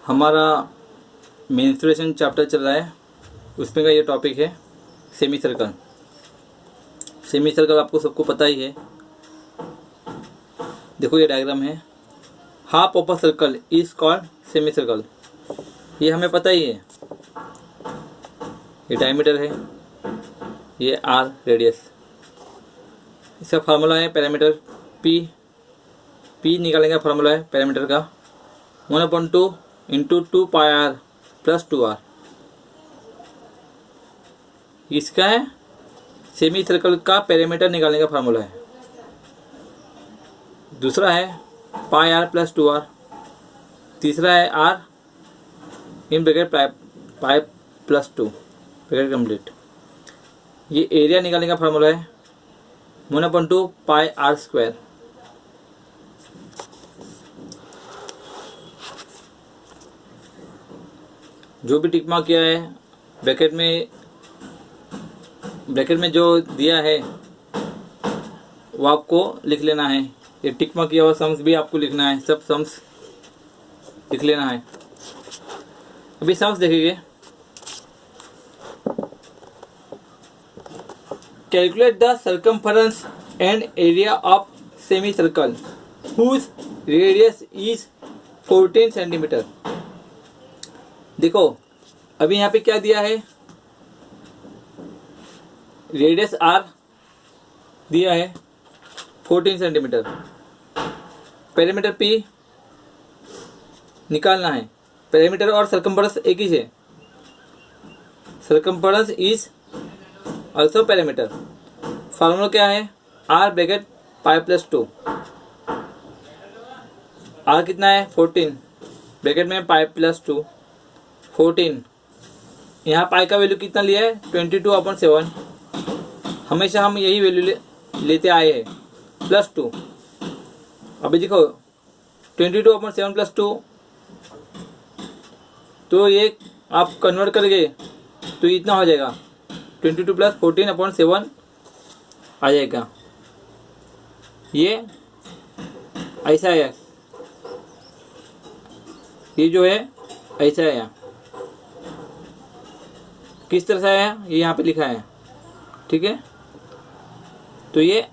हमारा menstruation chapter चल रहा है, उसमें का ये टॉपिक है सेमी सर्कल। सेमी सर्कल आपको सबको पता ही है। देखो ये डायग्राम है, half of a circle is called semi circle. ये हमें पता ही है। ये डायमीटर है, ये आर रेडियस। इसका फार्मूला है पैरामीटर पी निकालेंगे। फार्मूला है पैरामीटर का 1/2 इंटू 2πr प्लस 2r। इसका है सेमी सर्कल का पैरामीटर निकालने का फार्मूला है। दूसरा है πr प्लस 2r। तीसरा है r in bracket pi plus 2 bracket complete. ये एरिया निकालने का फार्मूला है 1/2 पाई r स्क्वायर। जो भी टिक मार्क किया है ब्रैकेट में जो दिया है वो आपको लिख लेना है। ये टिक मार्क किया हुआ सम्स भी आपको लिखना है, सब सम्स लिख लेना है। अभी सम्स देखेंगे। Calculate the circumference and area of semi circle whose radius is 14 centimetre. देखो अभी यहाँ पे क्या दिया है, रेडियस आर दिया है 14 सेंटीमीटर। पैरामीटर पी निकालना है। पैरामीटर और सर्कमफरेंस एक ही है। Circumference is also parameter. Formula क्या है, r bracket pi plus 2। R कितना है 14 ब्रैकेट में पाई प्लस 2 14। यहाँ पाई का वैल्यू कितना लिया है 22/7। हमेशा हम यही वैल्यू लेते आए हैं प्लस 2। अभी देखो 22/7 प्लस 2, तो ये आप कन्वर्ट करेंगे तो इतना हो जाएगा 22 प्लस 14/7 आ जाएगा। ये ऐसा है, ये जो है ऐसा है। किस तरह से आया ये यहाँ पे लिखा है, ठीक है। तो ये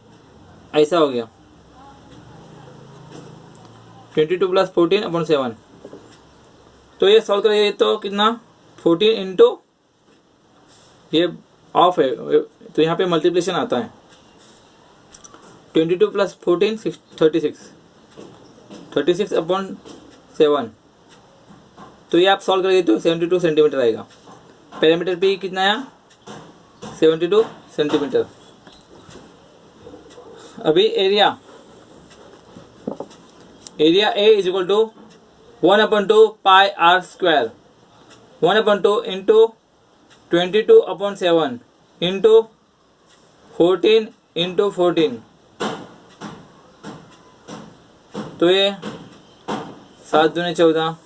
ऐसा हो गया 22 प्लस 14/7। तो ये सॉल्व करेंगे तो कितना 14 इंटू ये ऑफ है तो यहाँ पे मल्टीप्लिकेशन आता है 22 प्लस 14 36/7। तो ये आप सॉल्व करेंगे तो 72 सेंटीमीटर आएगा। पैरामीटर पी कितना आया 72 सेंटीमीटर। अभी area a is equal to 1/2 pi r square. 1/2 into 22/7 into 14 into 14। तो ये 7 दूनी 14,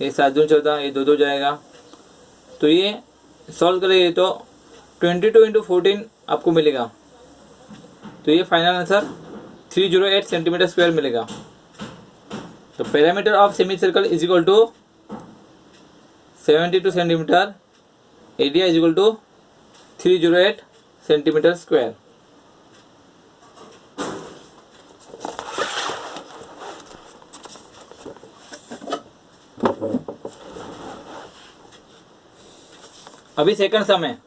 ये 7 दूनी 14, ये 2 जाएगा। तो ये सॉल्व करेंगे तो 22 इंटू 14 आपको मिलेगा। तो ये फाइनल आंसर 308 सेंटीमीटर स्क्वायर मिलेगा। तो parameter of semi circle is equal to 72 centimetre, area is equal to 308 centimetre square. अभी सेकंड सम है।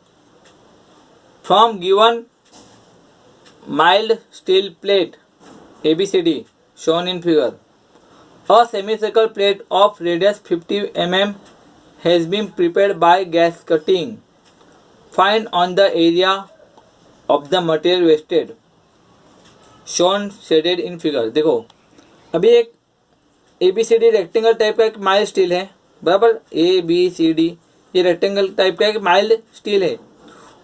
From given mild steel plate ABCD shown in figure, a semicircle plate of radius 50 mm has been prepared by gas cutting. Find on the area of the material wasted shown shaded in figure. देखो अभी एक ABCD rectangle type का एक mild steel है, बराबर। ABCD ये rectangle type का एक माइल्ड स्टील है।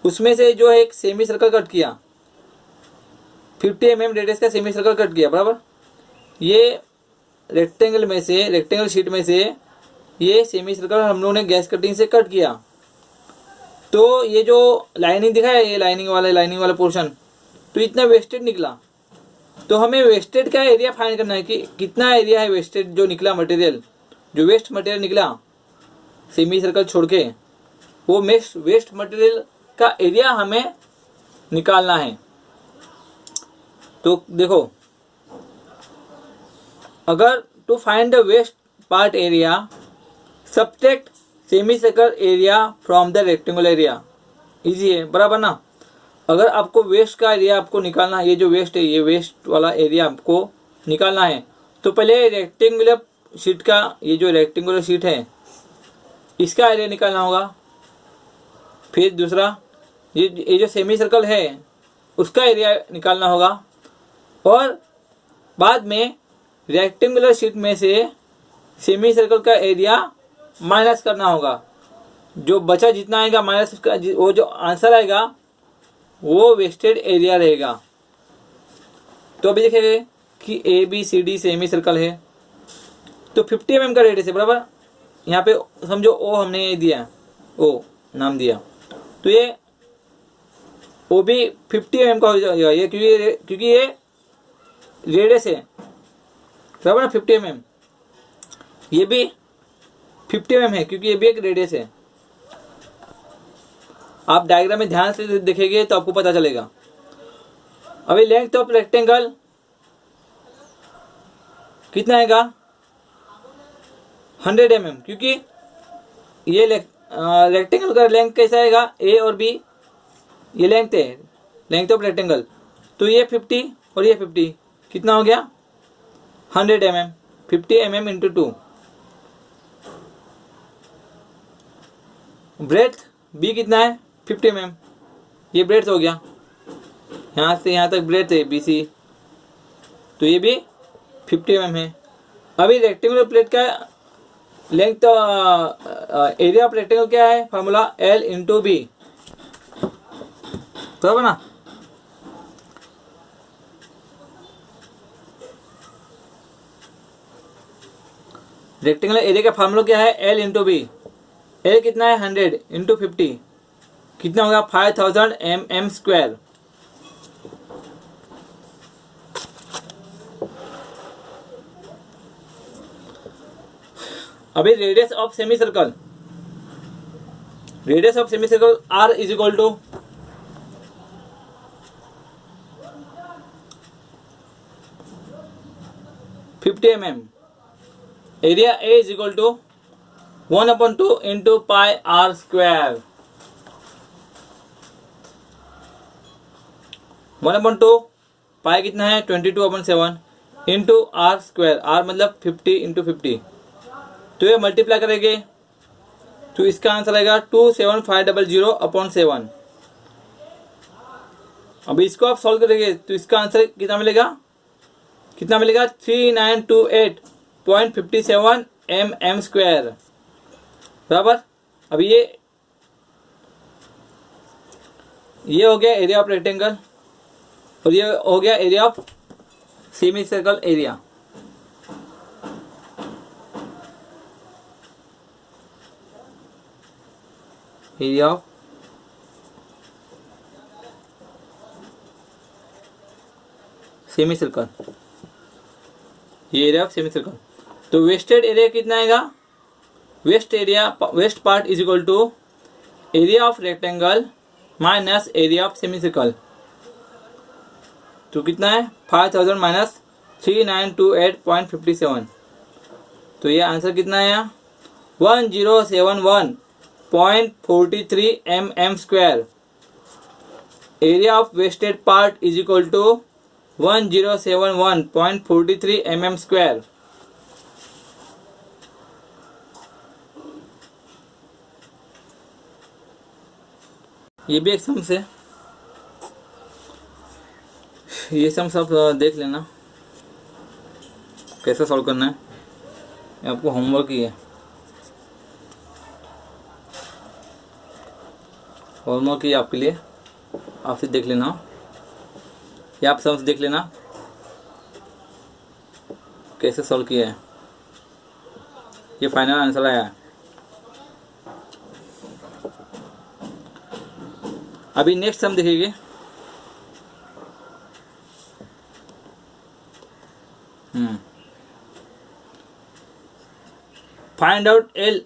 उसमें से जो है एक सेमी सर्कल कट किया, 50 mm रेडियस का सेमी सर्कल कट किया, बराबर। ये रेक्टेंगल शीट में से ये सेमी सर्कल हम लोगों ने गैस कटिंग से कट किया। तो ये जो लाइनिंग दिखा है, ये लाइनिंग वाला पोर्शन, तो इतना वेस्टेड निकला। तो हमें वेस्टेड का एरिया फाइंड करना है कि कितना एरिया है वेस्टेड जो निकला मटेरियल जो वेस्ट मटेरियल निकला सेमी सर्कल छोड़ के, वो वेस्ट मटेरियल का एरिया हमें निकालना है। तो देखो, अगर to find the waste part area subtract semi circle area from the rectangular area, easy है बराबर ना। अगर आपको वेस्ट का एरिया आपको निकालना है, ये जो वेस्ट है, ये वेस्ट वाला एरिया आपको निकालना है, तो पहले रेक्टेंगुलर शीट का, ये जो रेक्टेंगुलर शीट है इसका एरिया निकालना होगा। फिर दूसरा ये जो सेमी सर्कल है उसका एरिया निकालना होगा, और बाद में रेक्टेंगुलर शीट में से सेमी सर्कल का एरिया माइनस करना होगा। जो बचा जितना आएगा माइनस का, वो जो आंसर आएगा वो वेस्टेड एरिया रहेगा। तो अभी देखेंगे कि A B C D semi circle है, तो 50 mm का रेडियस है बराबर। यहाँ पे समझो ओ हमने दिया, ओ नाम दिया, तो ये ओ भी 50 mm का हो जाएगा, ये क्योंकि ये रेडियस है बराबर ना 50 mm। ये भी 50 mm है क्योंकि ये भी एक रेडियस है। आप डायग्राम में ध्यान से देखेंगे तो आपको पता चलेगा। अभी लेंथ ऑफ रेक्टेंगल कितना आएगा 100 mm, क्योंकि ये रेक्टेंगल का लेंथ कैसा आएगा, ए और बी ये लेंथ है, लेंथ ऑफ रेक्टेंगल। तो ये 50 और ये 50 कितना हो गया 100 mm, 50 mm into 2। Breadth b कितना है 50 mm, ये ब्रेड्थ हो गया, यहाँ से यहाँ तक ब्रेड्थ है बी सी, तो ये भी 50 mm है। अभी रेक्टेंगुलर प्लेट का लेंथ एरिया ऑफ रेक्टेंगल क्या है, फार्मूला L इंटू बी, बराबर ना। रेक्टेंगुलर एरिया का फार्मूला क्या है L इंटू बी। L कितना है 100 इंटू 50 कितना होगा 5000 mm स्क्वायर। अभी radius of semi circle, radius of semi circle R is equal to mm, area A is equal to 1/2 into pi R square. 1/2 pi कितना है 22/7 into R square, R मतलब 50 into 50, तो ये multiply करेंगे तो इसका answer आएगा 27500/7। अभी इसको आप सॉल्व करेंगे तो इसका आंसर कितना मिलेगा 3928.57 mm स्क्वायर, बराबर। अभी ये हो गया एरिया ऑफ रेक्टेंगल और ये हो गया area of semi circle area. Area of semi circle, ये एरिया ऑफ सेमी सर्कल। तो वेस्टेड एरिया कितना आएगा, waste part is equal to area of rectangle minus area of semi circle. तो कितना है 5000 माइनस 3928.57, तो ये आंसर कितना आया 1071.43 mm square. Area of wasted part is equal to 1071.43 mm square. ये भी एक सम है, ये सम सब देख लेना कैसे सॉल्व करना है, ये आपको होमवर्क ही है। होमवर्क ही आपके लिए, आपसे देख लेना, या आप सम्स देख लेना कैसे सॉल्व किया है। ये फाइनल आंसर आया है। अभी नेक्स्ट सम देखेंगे। Find out L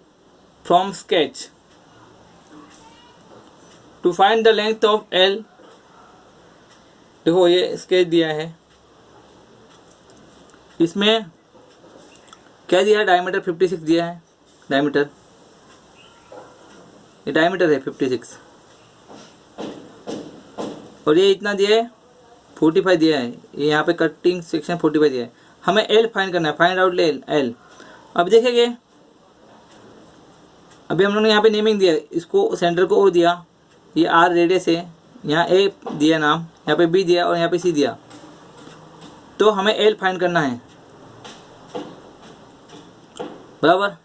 from sketch. To find the length of L, देखो ये स्केच दिया है, इसमें क्या दिया है, डायमीटर 56 दिया है, डायमीटर, ये डायमीटर है 56, और ये इतना दिया है 45 दिया है, ये यहाँ पे कटिंग सेक्शन 45 दिया है। हमें एल फाइंड करना है, फाइंड आउट एल। अब देखेंगे, अभी हम लोग ने यहाँ पे नेमिंग दिया, इसको सेंटर को ओ दिया, ये आर रेडियस है, यहाँ ए दिया नाम, यहाँ पे बी दिया और यहाँ पे सी दिया, तो हमें एल फाइंड करना है, बराबर।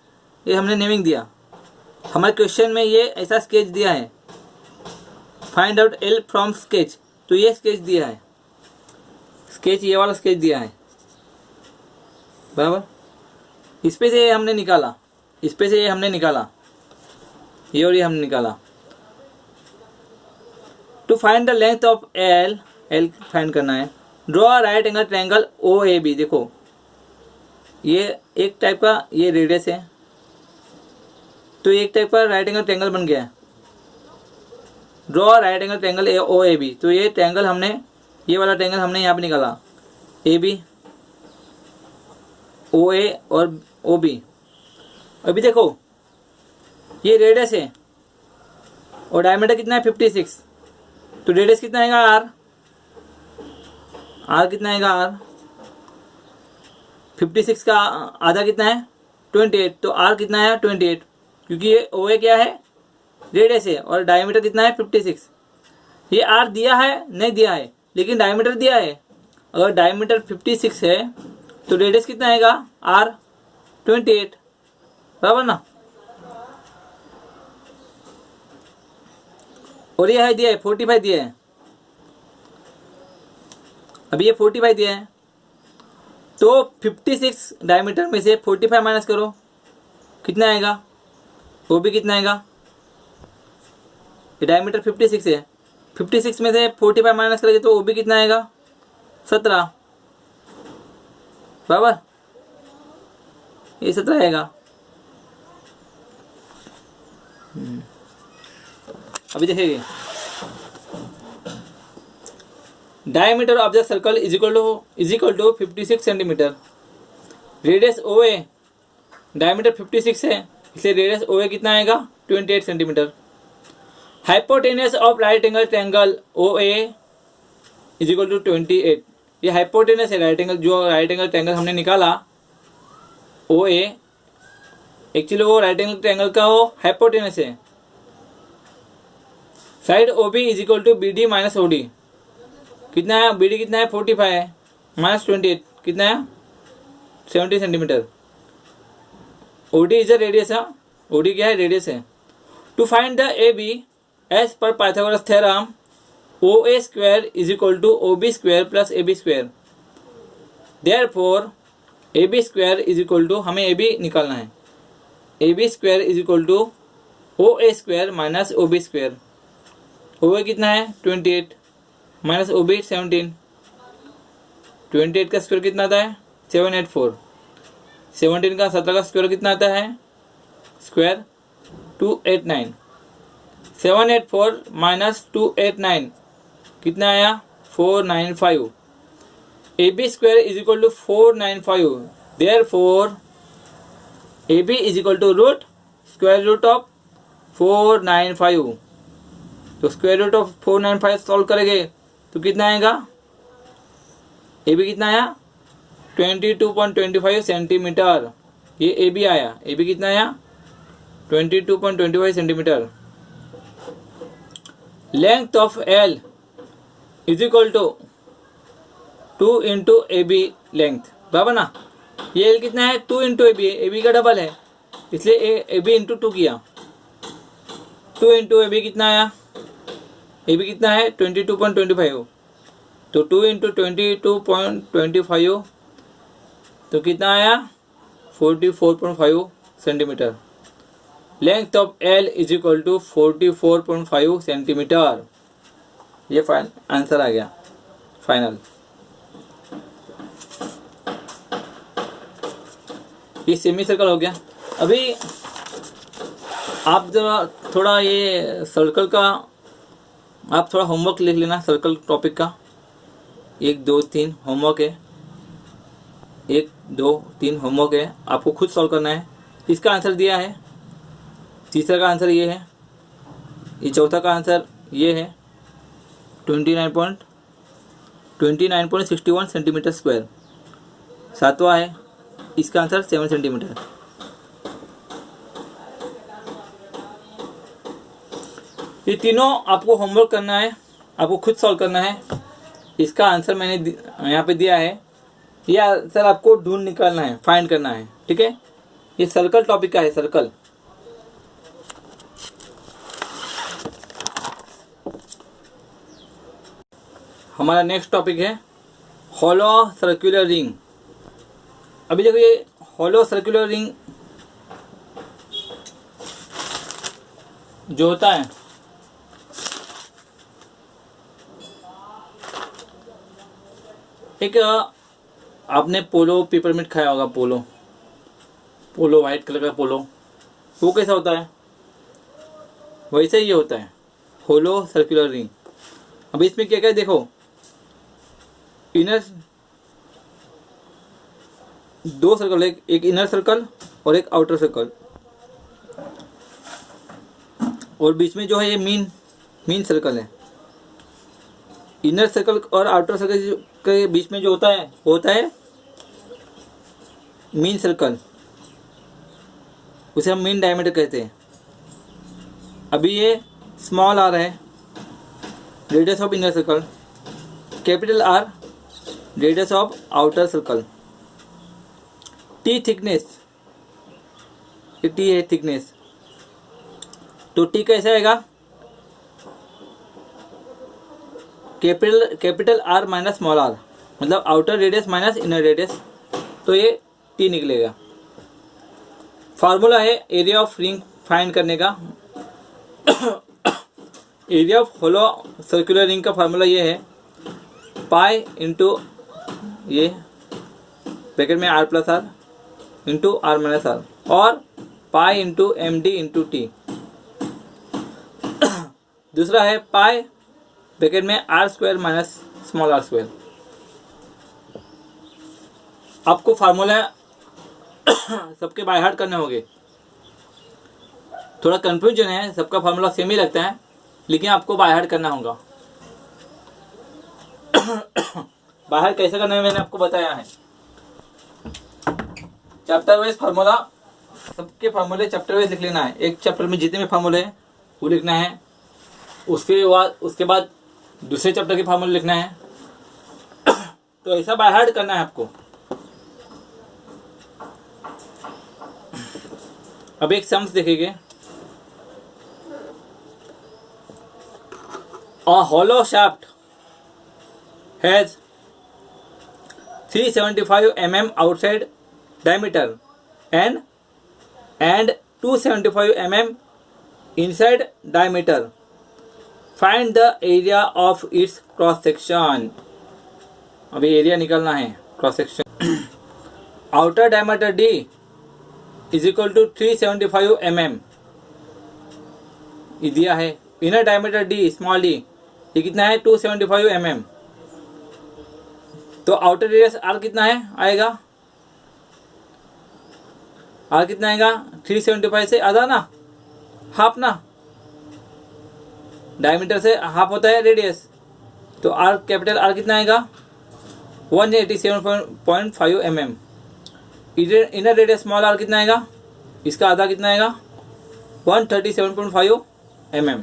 ये हमने नेमिंग दिया, हमारे क्वेश्चन में ये ऐसा स्केच दिया है, find out L from sketch, तो ये स्केच दिया है, स्केच ये वाला स्केच दिया है, बराबर। इस पे से ये हमने निकाला, इस पे से ये हमने निकाला, ये और ये हमने निकाला। To find the length of L, L find करना है। Draw right angle triangle O A B, देखो ये एक टाइप का ये रेडियस है, तो एक टाइप का राइट एंगल ट्रायंगल बन गया है। Draw right angle triangle O A B, तो ये ट्रायंगल हमने, ये वाला ट्रायंगल हमने यहाँ पे निकाला, ए बी, ओ ए और ओ बी। अभी देखो ये रेडियस है और डायमीटर कितना है 56, तो रेडियस कितना आएगा आर, आर कितना आएगा आर, 56 का आधा कितना है 28, तो आर कितना है 28, क्योंकि ये ओ ए क्या है, रेडियस है, और डायमीटर कितना है 56। ये आर दिया है नहीं दिया है, लेकिन डायमीटर दिया है। अगर डायमीटर 56 है तो रेडियस कितना आएगा आर 28, बराबर ना। और ये है दिया है 45 दिया है, अभी ये 45 दिया है, तो 56 डायमीटर में से 45 माइनस करो, कितना आएगा, वो भी कितना आएगा, ये डायमीटर 56 है, 56 में से 45 माइनस करेंगे तो वो भी कितना आएगा 17, बराबर, ये 17 आएगा। अभी देखेंगे, diameter of the circle is equal to 56 centimetre. Radius O A, diameter 56 है, इसलिए रेडियस ओ ए कितना आएगा 28 centimetre. Hypotenuse of right angle triangle O A is equal to 28, ये हाइपोटेनस है राइट एंगल, जो राइट एंगल ट्रायंगल हमने निकाला O A, actually वो राइट एंगल ट्रायंगल का वो हाइपोटेनस है। Side O B is equal to B D minus O D, कितना है बी डी कितना है 45 है, माइनस 28 कितना है 70 centimetre. O D is a radius है, ओ डी क्या है रेडियस है। To find the A B as पर Pythagoras theorem O A square is equal to O B square plus A B square, therefore A B square is equal to, हमें A B निकालना है, A B square is equal to O A square minus O B square. O A कितना है 28 minus O B 17, 28 का square कितना आता है 784, 17 का 17 का स्क्वायर कितना आता है स्क्वायर 289, 784 माइनस 289 कितना आया 495। A B square is equal to 495, therefore A B is equal to root square root of 495, तो स्क्वायर रूट ऑफ 495 सॉल्व करेंगे तो कितना आएगा, ए बी कितना आया 22.25 सेंटीमीटर, ये ए बी आया, ए बी कितना आया 22.25 centimetre. Length of L is equal to 2 into A B length, बराबर ना। ये एल कितना है 2 इंटू ए बी का डबल है, इसलिए ए बी इंटू 2 किया, 2 इंटू ए बी कितना आया, ए बी कितना है 22.25, तो 2 इंटू 22.25 तो कितना आया 44.5 centimetre. Length of L is equal to 44.5 centimetre, ये आंसर आ गया फाइनल। ये सेमी सर्कल हो गया। अभी आप जरा थोड़ा ये सर्कल का आप थोड़ा होमवर्क लिख लेना, सर्कल टॉपिक का 1 2 3 होमवर्क है, 1 2 3 होमवर्क है, आपको खुद सॉल्व करना है। इसका आंसर दिया है, तीसरा का आंसर ये है, ये चौथा का आंसर ये है 29.61 सेंटीमीटर स्क्वायर। सातवां है, इसका आंसर 7 सेंटीमीटर। ये तीनों आपको होमवर्क करना है, आपको खुद सॉल्व करना है। इसका आंसर मैंने यहाँ पे दिया है, ये आंसर आपको ढूंढ निकालना है, फाइंड करना है, ठीक है। ये सर्कल टॉपिक का है, सर्कल। हमारा नेक्स्ट टॉपिक है हॉलो सर्कुलर रिंग। अभी देखो ये हॉलो सर्कुलर रिंग जो होता है, एक आपने पोलो पेपरमिंट खाया होगा, पोलो वाइट कलर का पोलो, वो कैसा होता है, वैसे ही होता है होलो सर्कुलर रिंग। अब इसमें क्या क्या है देखो, इनर 2 सर्कल, एक इनर सर्कल और एक आउटर सर्कल, और बीच में जो है ये मेन सर्कल है। इनर सर्कल और आउटर सर्कल के बीच में जो होता है मेन सर्कल, उसे हम मेन डायमीटर कहते हैं। अभी ये स्मॉल आर है, radius of inner circle, capital R radius of outer circle, T thickness, ये टी है थिकनेस, तो टी कैसा आएगा, capital R minus small R, मतलब outer radius minus inner radius, तो ये टी निकलेगा। फार्मूला है एरिया ऑफ रिंग फाइंड करने का। Area of hollow circular ring का फार्मूला ये है, पाई इंटू ये ब्रैकेट में R plus R into R minus R, और pi into M D into T. दूसरा है पाई ब्रैकेट में R square minus small R square. आपको फार्मूला सबके बाय हार्ट करने होंगे, थोड़ा कंफ्यूजन है, सबका फार्मूला सेम ही लगता है, लेकिन आपको बाय हार्ट करना होगा। बाहर कैसे करना है मैंने आपको बताया है। चैप्टर वाइज फार्मूला, सबके फार्मूले चैप्टर वाइज लिख लेना है। एक चैप्टर में जितने भी फार्मूले हैं वो लिखना है, उसके बाद दूसरे चैप्टर के फार्मूले लिखना है। तो ऐसा बाय हार्ट करना है आपको। अब एक सम्स देखेंगे। A hollow shaft has 375 mm outside diameter and 275 mm inside diameter. Find the area of its cross section. अभी एरिया निकालना है, cross section. Outer diameter D is equal to 375 mm, ये दिया है। Inner diameter D small d ये कितना है, 275 mm। तो आउटर रेडियस R कितना है आएगा, R कितना आएगा, 375 से आधा ना, हाफ ना, डायमीटर से हाफ होता है रेडियस, तो R कैपिटल R कितना आएगा, 187.5 mm। Inner radius small r कितना आएगा, इसका आधा कितना आएगा, 137.5 mm।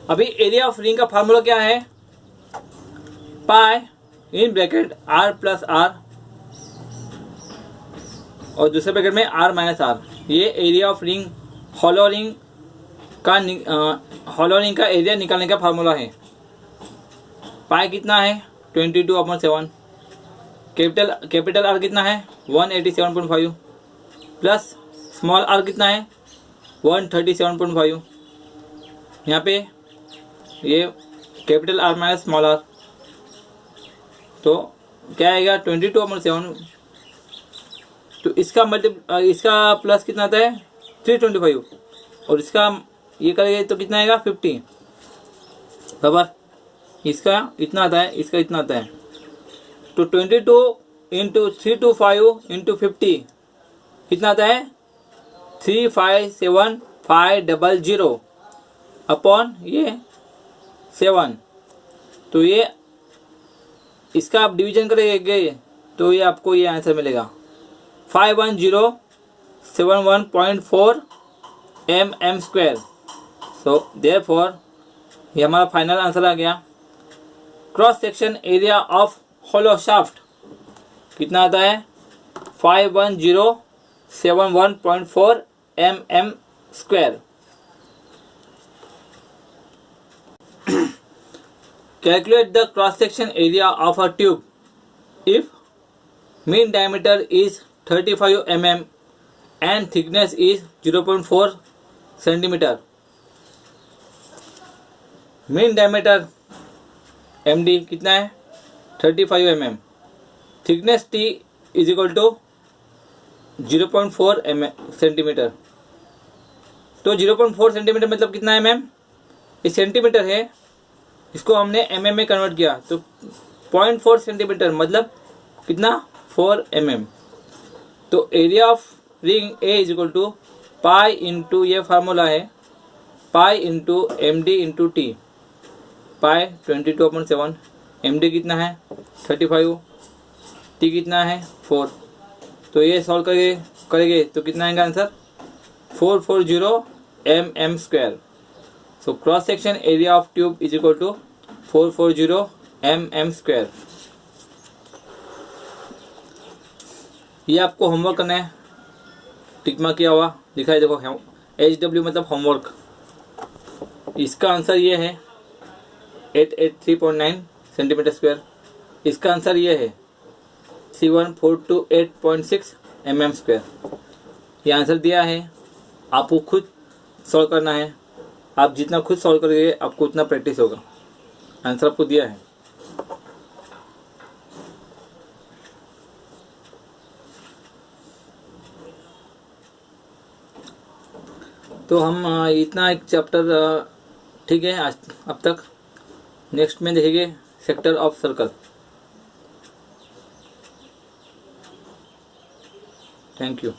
अभी एरिया ऑफ रिंग का फार्मूला क्या है, pi in bracket r plus r और दूसरे ब्रैकेट में r माइनस r। ये area of ring, hollow ring का एरिया निकालने का फार्मूला है। पाई कितना है, 22/7। कैपिटल R कितना है, 187.5 प्लस स्मॉल r कितना है, 137.5। यहाँ पे ये capital R minus small r, तो क्या आएगा 22/7। तो इसका इसका प्लस कितना आता है 325, और इसका ये करेंगे तो कितना आएगा 50 बराबर। इसका इतना आता है, इसका इतना आता है, तो 22 इंटू 325 इंटू 50 कितना आता है 357,500 अपॉन ये 7। तो ये इसका आप डिवीजन करेंगे तो ये आपको ये आंसर मिलेगा 51071.4 mm²। सो देयरफॉर ये हमारा फाइनल आंसर आ गया। Cross section area of hollow shaft कितना आता है 51071.4 mm²। Calculate the cross section area of a tube if mean diameter is 35 mm and thickness is 0.4 centimeter। mean diameter MD कितना है 35 mm, thickness T is equal to 0.4 centimetre. तो 0.4 centimetre मतलब कितना mm, ये centimetre है, इसको हमने mm में कन्वर्ट किया तो 0.4 सेंटीमीटर मतलब कितना 4 mm। तो area of ring A is equal to pi into, ये फार्मूला है pi into MD into T, pi 22/7, MD कितना है 35, T कितना है 4। तो ये सॉल्व करेंगे तो कितना आएगा answer 440 mm²। So cross section area of tube is equal to 440 mm²। ये आपको होमवर्क करना है, टिकमा किया हुआ दिखाई देखो, HW मतलब होमवर्क। इसका आंसर ये है 883.9 सेंटीमीटर²। इसका आंसर ये है C1428.6 mm²। ये आंसर दिया है, आपको खुद सॉल्व करना है। आप जितना खुद सॉल्व करेंगे आपको उतना प्रैक्टिस होगा। आंसर आपको दिया है। तो हम इतना एक चैप्टर ठीक है आज अब तक। नेक्स्ट में देखेंगे sector of circle. Thank you.